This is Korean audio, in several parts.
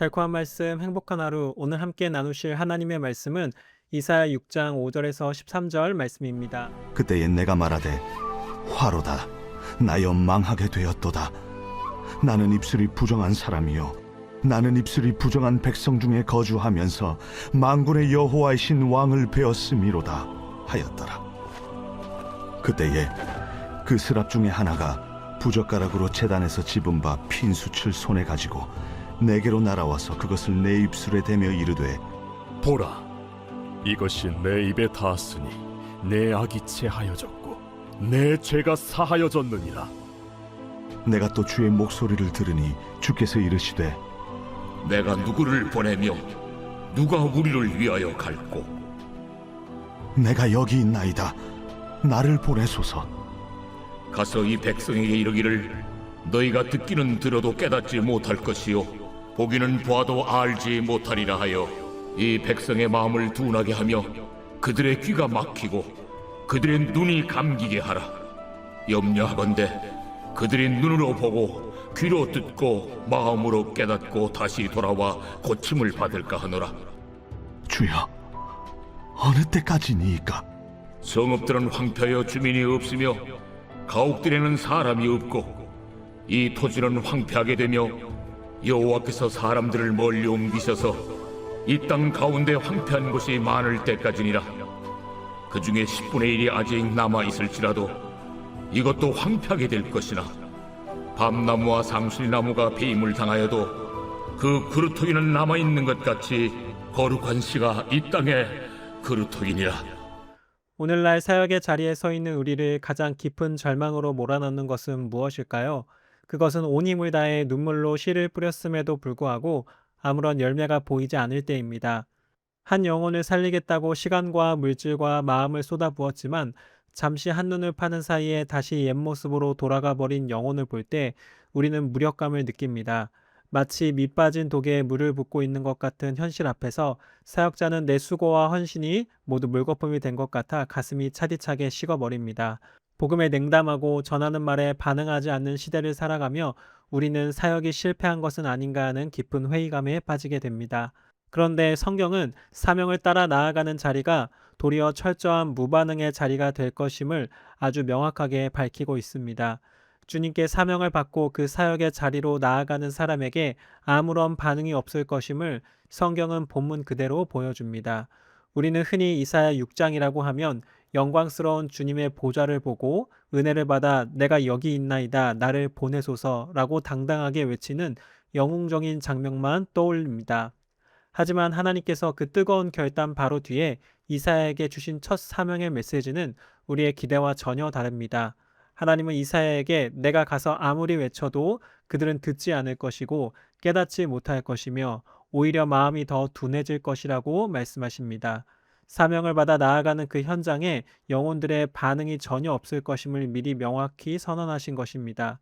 달콤한 말씀, 행복한 하루. 오늘 함께 나누실 하나님의 말씀은 이사야 6장 5절에서 13절 말씀입니다. 그때에 내가 말하되 화로다 나여 망하게 되었도다. 나는 입술이 부정한 사람이요 나는 입술이 부정한 백성 중에 거주하면서 만군의 여호와이신 왕을 베었음이로다 하였더라. 그때에 그 스랍 중에 하나가 부젓가락으로 제단에서 집은 바 핀수칠 손에 가지고 내게로 날아와서 그것을 내 입술에 대며 이르되 보라, 이것이 내 입에 닿았으니 내 악이 체하여졌고 내 죄가 사하여졌느니라. 내가 또 주의 목소리를 들으니 주께서 이르시되 내가 누구를 보내며 누가 우리를 위하여 갈꼬? 내가 여기 있나이다 나를 보내소서. 가서 이 백성에게 이르기를 너희가 듣기는 들어도 깨닫지 못할 것이요 보기는 보아도 알지 못하리라 하여 이 백성의 마음을 둔하게 하며 그들의 귀가 막히고 그들의 눈이 감기게 하라. 염려하건대 그들이 눈으로 보고 귀로 듣고 마음으로 깨닫고 다시 돌아와 고침을 받을까 하노라. 주여 어느 때까지니이까? 성읍들은 황폐하여 주민이 없으며 가옥들에는 사람이 없고 이 토지는 황폐하게 되며 여호와께서 사람들을 멀리 옮기셔서 이 땅 가운데 황폐한 곳이 많을 때까지니라. 그 중에 10분의 1이 아직 남아있을지라도 이것도 황폐하게 될 것이나 밤나무와 상술나무가 배임을 당하여도 그 그루터기는 남아있는 것 같이 거룩한 씨가 이 땅에 그루터기니라. 오늘날 사역의 자리에 서 있는 우리를 가장 깊은 절망으로 몰아넣는 것은 무엇일까요? 그것은 온 힘을 다해 눈물로 씨를 뿌렸음에도 불구하고 아무런 열매가 보이지 않을 때입니다. 한 영혼을 살리겠다고 시간과 물질과 마음을 쏟아부었지만 잠시 한눈을 파는 사이에 다시 옛 모습으로 돌아가 버린 영혼을 볼 때 우리는 무력감을 느낍니다. 마치 밑 빠진 독에 물을 붓고 있는 것 같은 현실 앞에서 사역자는 내 수고와 헌신이 모두 물거품이 된 것 같아 가슴이 차디차게 식어버립니다. 복음에 냉담하고 전하는 말에 반응하지 않는 시대를 살아가며 우리는 사역이 실패한 것은 아닌가 하는 깊은 회의감에 빠지게 됩니다. 그런데 성경은 사명을 따라 나아가는 자리가 도리어 철저한 무반응의 자리가 될 것임을 아주 명확하게 밝히고 있습니다. 주님께 사명을 받고 그 사역의 자리로 나아가는 사람에게 아무런 반응이 없을 것임을 성경은 본문 그대로 보여줍니다. 우리는 흔히 이사야 6장이라고 하면 영광스러운 주님의 보좌를 보고 은혜를 받아 내가 여기 있나이다 나를 보내소서라고 당당하게 외치는 영웅적인 장면만 떠올립니다. 하지만 하나님께서 그 뜨거운 결단 바로 뒤에 이사야에게 주신 첫 사명의 메시지는 우리의 기대와 전혀 다릅니다. 하나님은 이사야에게 내가 가서 아무리 외쳐도 그들은 듣지 않을 것이고 깨닫지 못할 것이며 오히려 마음이 더 둔해질 것이라고 말씀하십니다. 사명을 받아 나아가는 그 현장에 영혼들의 반응이 전혀 없을 것임을 미리 명확히 선언하신 것입니다.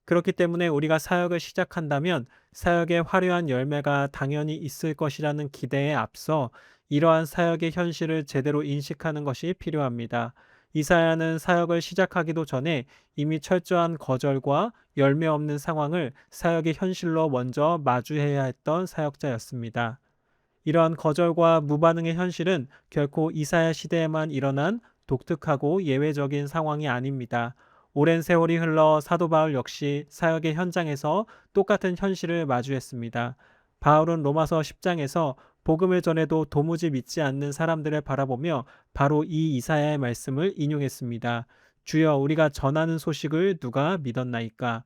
그렇기 때문에 우리가 사역을 시작한다면 사역의 화려한 열매가 당연히 있을 것이라는 기대에 앞서 이러한 사역의 현실을 제대로 인식하는 것이 필요합니다. 이사야는 사역을 시작하기도 전에 이미 철저한 거절과 열매 없는 상황을 사역의 현실로 먼저 마주해야 했던 사역자였습니다. 이러한 거절과 무반응의 현실은 결코 이사야 시대에만 일어난 독특하고 예외적인 상황이 아닙니다. 오랜 세월이 흘러 사도 바울 역시 사역의 현장에서 똑같은 현실을 마주했습니다. 바울은 로마서 10장에서 복음을 전해도 도무지 믿지 않는 사람들을 바라보며 바로 이 이사야의 말씀을 인용했습니다. 주여 우리가 전하는 소식을 누가 믿었나이까?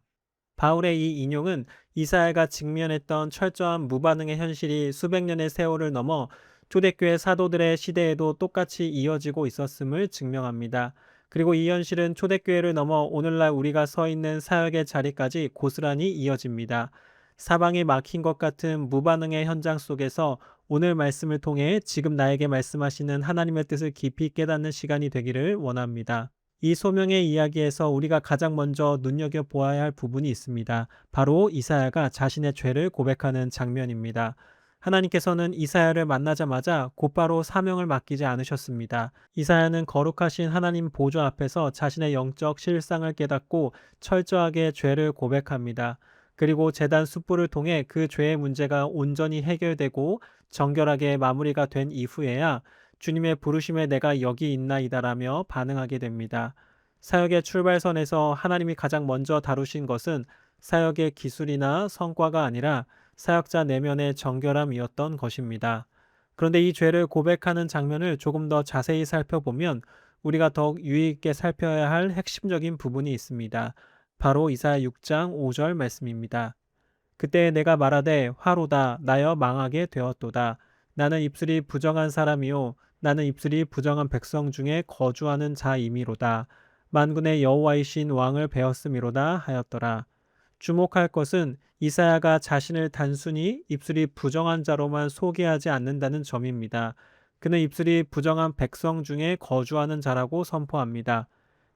바울의 이 인용은 이사야가 직면했던 철저한 무반응의 현실이 수백 년의 세월을 넘어 초대교회 사도들의 시대에도 똑같이 이어지고 있었음을 증명합니다. 그리고 이 현실은 초대교회를 넘어 오늘날 우리가 서 있는 사역의 자리까지 고스란히 이어집니다. 사방이 막힌 것 같은 무반응의 현장 속에서 오늘 말씀을 통해 지금 나에게 말씀하시는 하나님의 뜻을 깊이 깨닫는 시간이 되기를 원합니다. 이 소명의 이야기에서 우리가 가장 먼저 눈여겨보아야 할 부분이 있습니다. 바로 이사야가 자신의 죄를 고백하는 장면입니다. 하나님께서는 이사야를 만나자마자 곧바로 사명을 맡기지 않으셨습니다. 이사야는 거룩하신 하나님 보좌 앞에서 자신의 영적 실상을 깨닫고 철저하게 죄를 고백합니다. 그리고 제단 숯불을 통해 그 죄의 문제가 온전히 해결되고 정결하게 마무리가 된 이후에야 주님의 부르심에 내가 여기 있나이다라며 반응하게 됩니다. 사역의 출발선에서 하나님이 가장 먼저 다루신 것은 사역의 기술이나 성과가 아니라 사역자 내면의 정결함이었던 것입니다. 그런데 이 죄를 고백하는 장면을 조금 더 자세히 살펴보면 우리가 더욱 유의 있게 살펴야 할 핵심적인 부분이 있습니다. 바로 이사야 6장 5절 말씀입니다. 그때 내가 말하되 화로다 나여 망하게 되었도다. 나는 입술이 부정한 사람이요 나는 입술이 부정한 백성 중에 거주하는 자임이로다. 만군의 여호와이신 왕을 배웠음이로다 하였더라. 주목할 것은 이사야가 자신을 단순히 입술이 부정한 자로만 소개하지 않는다는 점입니다. 그는 입술이 부정한 백성 중에 거주하는 자라고 선포합니다.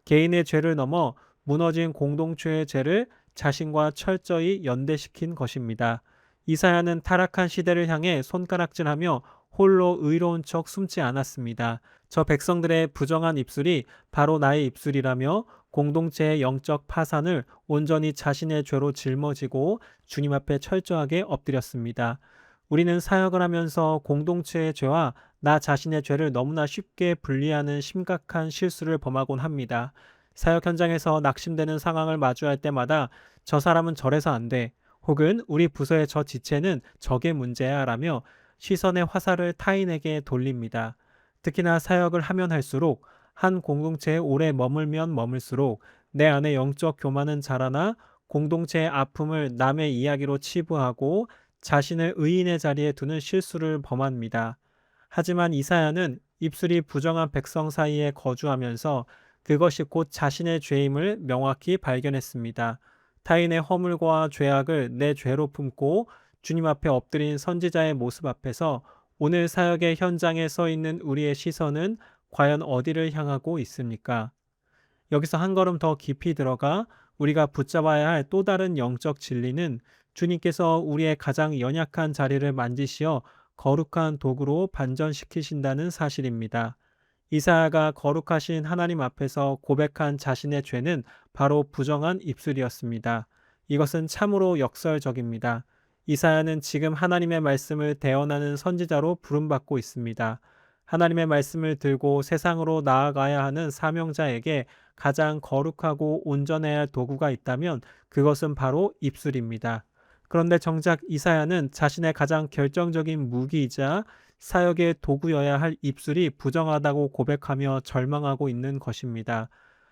개인의 죄를 넘어 무너진 공동체의 죄를 자신과 철저히 연대시킨 것입니다. 이사야는 타락한 시대를 향해 손가락질하며 홀로 의로운 척 숨지 않았습니다. 저 백성들의 부정한 입술이 바로 나의 입술이라며 공동체의 영적 파산을 온전히 자신의 죄로 짊어지고 주님 앞에 철저하게 엎드렸습니다. 우리는 사역을 하면서 공동체의 죄와 나 자신의 죄를 너무나 쉽게 분리하는 심각한 실수를 범하곤 합니다. 사역 현장에서 낙심되는 상황을 마주할 때마다 저 사람은 저래서 안 돼. 혹은 우리 부서의 저 지체는 저게 문제야 라며 시선의 화살을 타인에게 돌립니다. 특히나 사역을 하면 할수록 한 공동체에 오래 머물면 머물수록 내 안에 영적 교만은 자라나 공동체의 아픔을 남의 이야기로 치부하고 자신을 의인의 자리에 두는 실수를 범합니다. 하지만 이사야는 입술이 부정한 백성 사이에 거주하면서 그것이 곧 자신의 죄임을 명확히 발견했습니다. 타인의 허물과 죄악을 내 죄로 품고 주님 앞에 엎드린 선지자의 모습 앞에서 오늘 사역의 현장에 서 있는 우리의 시선은 과연 어디를 향하고 있습니까? 여기서 한 걸음 더 깊이 들어가 우리가 붙잡아야 할 또 다른 영적 진리는 주님께서 우리의 가장 연약한 자리를 만지시어 거룩한 도구로 반전시키신다는 사실입니다. 이사야가 거룩하신 하나님 앞에서 고백한 자신의 죄는 바로 부정한 입술이었습니다. 이것은 참으로 역설적입니다. 이사야는 지금 하나님의 말씀을 대언하는 선지자로 부름받고 있습니다. 하나님의 말씀을 들고 세상으로 나아가야 하는 사명자에게 가장 거룩하고 온전해야 할 도구가 있다면 그것은 바로 입술입니다. 그런데 정작 이사야는 자신의 가장 결정적인 무기이자 사역의 도구여야 할 입술이 부정하다고 고백하며 절망하고 있는 것입니다.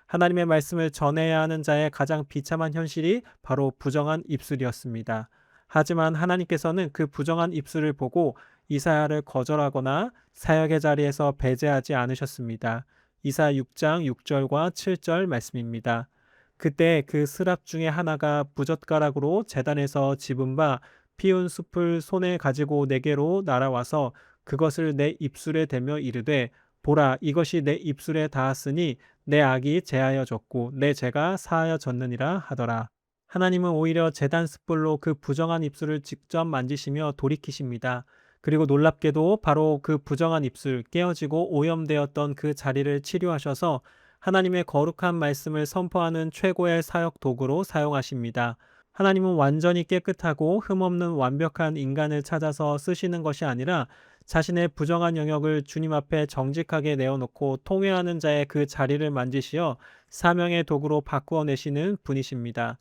하나님의 말씀을 전해야 하는 자의 가장 비참한 현실이 바로 부정한 입술이었습니다. 하지만 하나님께서는 그 부정한 입술을 보고 이사야를 거절하거나 사역의 자리에서 배제하지 않으셨습니다. 이사야 6장 6절과 7절 말씀입니다. 그때 그 스랍 중에 하나가 부젓가락으로 제단에서 집은 바 피운 숲을 손에 가지고 내게로 날아와서 그것을 내 입술에 대며 이르되 보라 이것이 내 입술에 닿았으니 내 악이 제하여졌고 내 죄가 사하여졌느니라 하더라. 하나님은 오히려 제단 숯불로 그 부정한 입술을 직접 만지시며 돌이키십니다. 그리고 놀랍게도 바로 그 부정한 입술, 깨어지고 오염되었던 그 자리를 치료하셔서 하나님의 거룩한 말씀을 선포하는 최고의 사역 도구로 사용하십니다. 하나님은 완전히 깨끗하고 흠없는 완벽한 인간을 찾아서 쓰시는 것이 아니라 자신의 부정한 영역을 주님 앞에 정직하게 내어놓고 통회하는 자의 그 자리를 만지시어 사명의 도구로 바꾸어 내시는 분이십니다.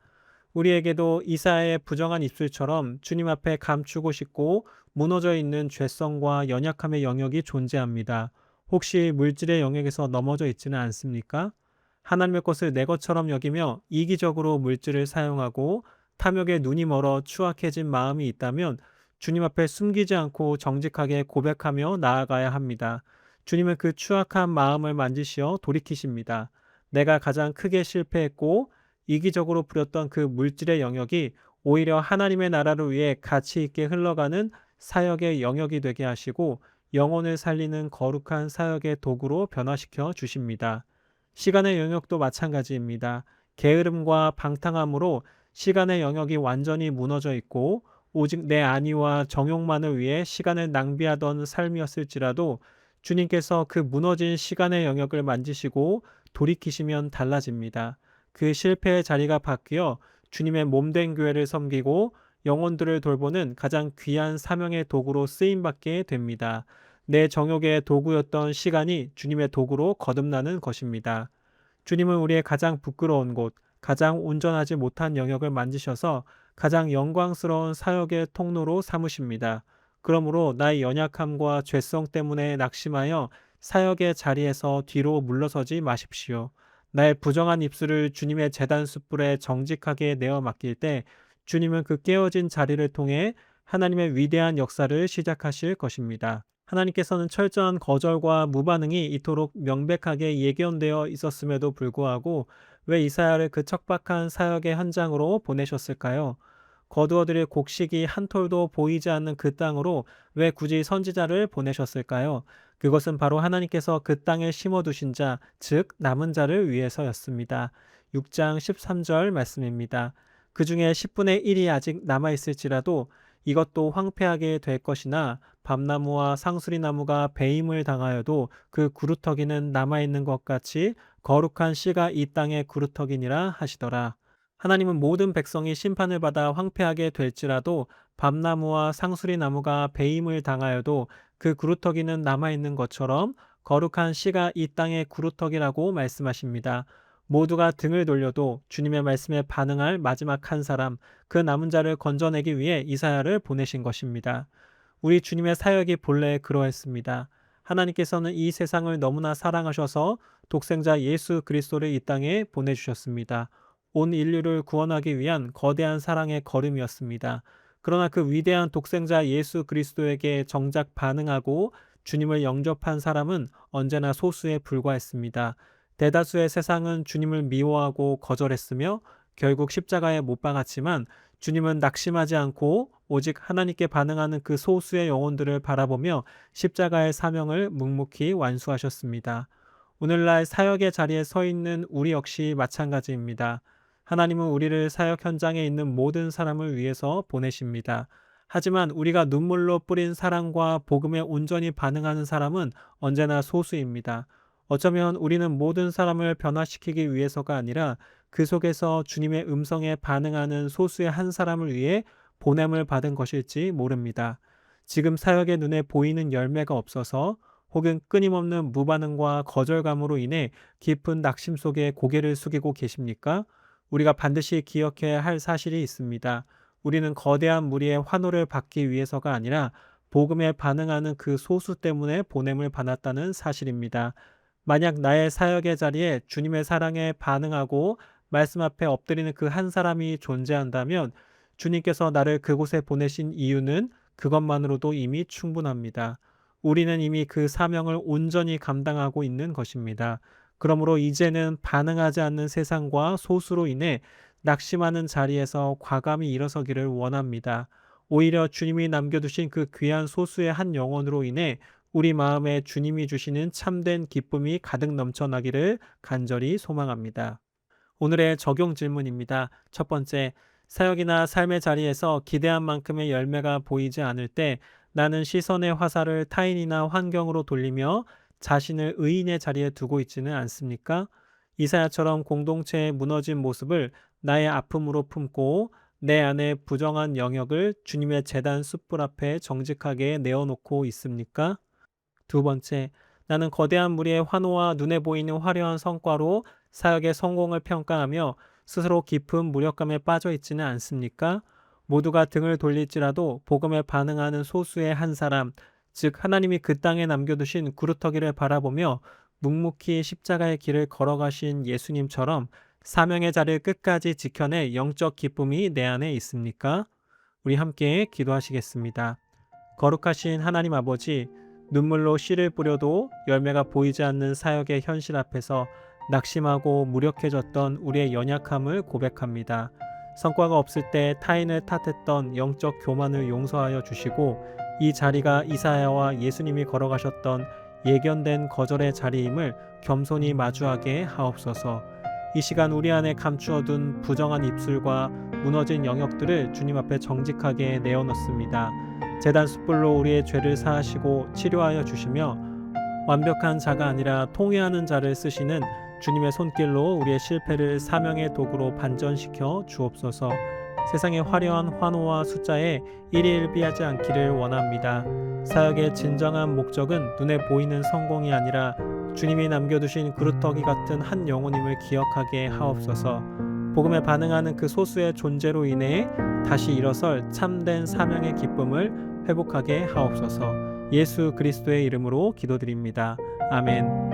우리에게도 이사야의 부정한 입술처럼 주님 앞에 감추고 싶고 무너져 있는 죄성과 연약함의 영역이 존재합니다. 혹시 물질의 영역에서 넘어져 있지는 않습니까? 하나님의 것을 내 것처럼 여기며 이기적으로 물질을 사용하고 탐욕에 눈이 멀어 추악해진 마음이 있다면 주님 앞에 숨기지 않고 정직하게 고백하며 나아가야 합니다. 주님은 그 추악한 마음을 만지시어 돌이키십니다. 내가 가장 크게 실패했고 이기적으로 부렸던 그 물질의 영역이 오히려 하나님의 나라를 위해 가치 있게 흘러가는 사역의 영역이 되게 하시고 영혼을 살리는 거룩한 사역의 도구로 변화시켜 주십니다. 시간의 영역도 마찬가지입니다. 게으름과 방탕함으로 시간의 영역이 완전히 무너져 있고 오직 내 안위와 정욕만을 위해 시간을 낭비하던 삶이었을지라도 주님께서 그 무너진 시간의 영역을 만지시고 돌이키시면 달라집니다. 그 실패의 자리가 바뀌어 주님의 몸된 교회를 섬기고 영혼들을 돌보는 가장 귀한 사명의 도구로 쓰임받게 됩니다. 내 정욕의 도구였던 시간이 주님의 도구로 거듭나는 것입니다. 주님은 우리의 가장 부끄러운 곳, 가장 온전하지 못한 영역을 만지셔서 가장 영광스러운 사역의 통로로 삼으십니다. 그러므로 나의 연약함과 죄성 때문에 낙심하여 사역의 자리에서 뒤로 물러서지 마십시오. 나의 부정한 입술을 주님의 제단 숯불에 정직하게 내어 맡길 때 주님은 그 깨어진 자리를 통해 하나님의 위대한 역사를 시작하실 것입니다. 하나님께서는 철저한 거절과 무반응이 이토록 명백하게 예견되어 있었음에도 불구하고 왜 이사야를 그 척박한 사역의 현장으로 보내셨을까요? 거두어들일 곡식이 한 톨도 보이지 않는 그 땅으로 왜 굳이 선지자를 보내셨을까요? 그것은 바로 하나님께서 그 땅에 심어두신 자, 즉 남은 자를 위해서였습니다. 6장 13절 말씀입니다. 그 중에 10분의 1이 아직 남아있을지라도 이것도 황폐하게 될 것이나 밤나무와 상수리나무가 배임을 당하여도 그 구루터기는 남아있는 것 같이 거룩한 씨가 이 땅의 구루터기니라 하시더라. 하나님은 모든 백성이 심판을 받아 황폐하게 될지라도 밤나무와 상수리나무가 배임을 당하여도 그 구루터기는 남아있는 것처럼 거룩한 씨가 이 땅의 구루터기라고 말씀하십니다. 모두가 등을 돌려도 주님의 말씀에 반응할 마지막 한 사람, 그 남은 자를 건져내기 위해 이사야를 보내신 것입니다. 우리 주님의 사역이 본래 그러했습니다. 하나님께서는 이 세상을 너무나 사랑하셔서 독생자 예수 그리스도를 이 땅에 보내주셨습니다. 온 인류를 구원하기 위한 거대한 사랑의 걸음이었습니다. 그러나 그 위대한 독생자 예수 그리스도에게 정작 반응하고 주님을 영접한 사람은 언제나 소수에 불과했습니다. 대다수의 세상은 주님을 미워하고 거절했으며 결국 십자가에 못 박았지만 주님은 낙심하지 않고 오직 하나님께 반응하는 그 소수의 영혼들을 바라보며 십자가의 사명을 묵묵히 완수하셨습니다. 오늘날 사역의 자리에 서 있는 우리 역시 마찬가지입니다. 하나님은 우리를 사역 현장에 있는 모든 사람을 위해서 보내십니다. 하지만 우리가 눈물로 뿌린 사랑과 복음에 온전히 반응하는 사람은 언제나 소수입니다. 어쩌면 우리는 모든 사람을 변화시키기 위해서가 아니라 그 속에서 주님의 음성에 반응하는 소수의 한 사람을 위해 보냄을 받은 것일지 모릅니다. 지금 사역의 눈에 보이는 열매가 없어서 혹은 끊임없는 무반응과 거절감으로 인해 깊은 낙심 속에 고개를 숙이고 계십니까? 우리가 반드시 기억해야 할 사실이 있습니다. 우리는 거대한 무리의 환호를 받기 위해서가 아니라 복음에 반응하는 그 소수 때문에 보냄을 받았다는 사실입니다. 만약 나의 사역의 자리에 주님의 사랑에 반응하고 말씀 앞에 엎드리는 그 한 사람이 존재한다면 주님께서 나를 그곳에 보내신 이유는 그것만으로도 이미 충분합니다. 우리는 이미 그 사명을 온전히 감당하고 있는 것입니다. 그러므로 이제는 반응하지 않는 세상과 소수로 인해 낙심하는 자리에서 과감히 일어서기를 원합니다. 오히려 주님이 남겨두신 그 귀한 소수의 한 영혼으로 인해 우리 마음에 주님이 주시는 참된 기쁨이 가득 넘쳐나기를 간절히 소망합니다. 오늘의 적용 질문입니다. 첫 번째, 사역이나 삶의 자리에서 기대한 만큼의 열매가 보이지 않을 때 나는 시선의 화살을 타인이나 환경으로 돌리며 자신을 의인의 자리에 두고 있지는 않습니까? 이사야처럼 공동체의 무너진 모습을 나의 아픔으로 품고 내 안에 부정한 영역을 주님의 제단 숯불 앞에 정직하게 내어놓고 있습니까? 두 번째, 나는 거대한 무리의 환호와 눈에 보이는 화려한 성과로 사역의 성공을 평가하며 스스로 깊은 무력감에 빠져 있지는 않습니까? 모두가 등을 돌릴지라도 복음에 반응하는 소수의 한 사람, 즉 하나님이 그 땅에 남겨두신 구루터기를 바라보며 묵묵히 십자가의 길을 걸어가신 예수님처럼 사명의 자리를 끝까지 지켜낼 영적 기쁨이 내 안에 있습니까? 우리 함께 기도하시겠습니다. 거룩하신 하나님 아버지, 눈물로 씨를 뿌려도 열매가 보이지 않는 사역의 현실 앞에서 낙심하고 무력해졌던 우리의 연약함을 고백합니다. 성과가 없을 때 타인을 탓했던 영적 교만을 용서하여 주시고 이 자리가 이사야와 예수님이 걸어가셨던 예견된 거절의 자리임을 겸손히 마주하게 하옵소서. 이 시간 우리 안에 감추어둔 부정한 입술과 무너진 영역들을 주님 앞에 정직하게 내어놓습니다. 제단 숯불로 우리의 죄를 사하시고 치료하여 주시며 완벽한 자가 아니라 통회하는 자를 쓰시는 주님의 손길로 우리의 실패를 사명의 도구로 반전시켜 주옵소서. 세상의 화려한 환호와 숫자에 일희일비하지 않기를 원합니다. 사역의 진정한 목적은 눈에 보이는 성공이 아니라 주님이 남겨두신 그루터기 같은 한 영혼임을 기억하게 하옵소서. 복음에 반응하는 그 소수의 존재로 인해 다시 일어설 참된 사명의 기쁨을 회복하게 하옵소서. 예수 그리스도의 이름으로 기도드립니다. 아멘.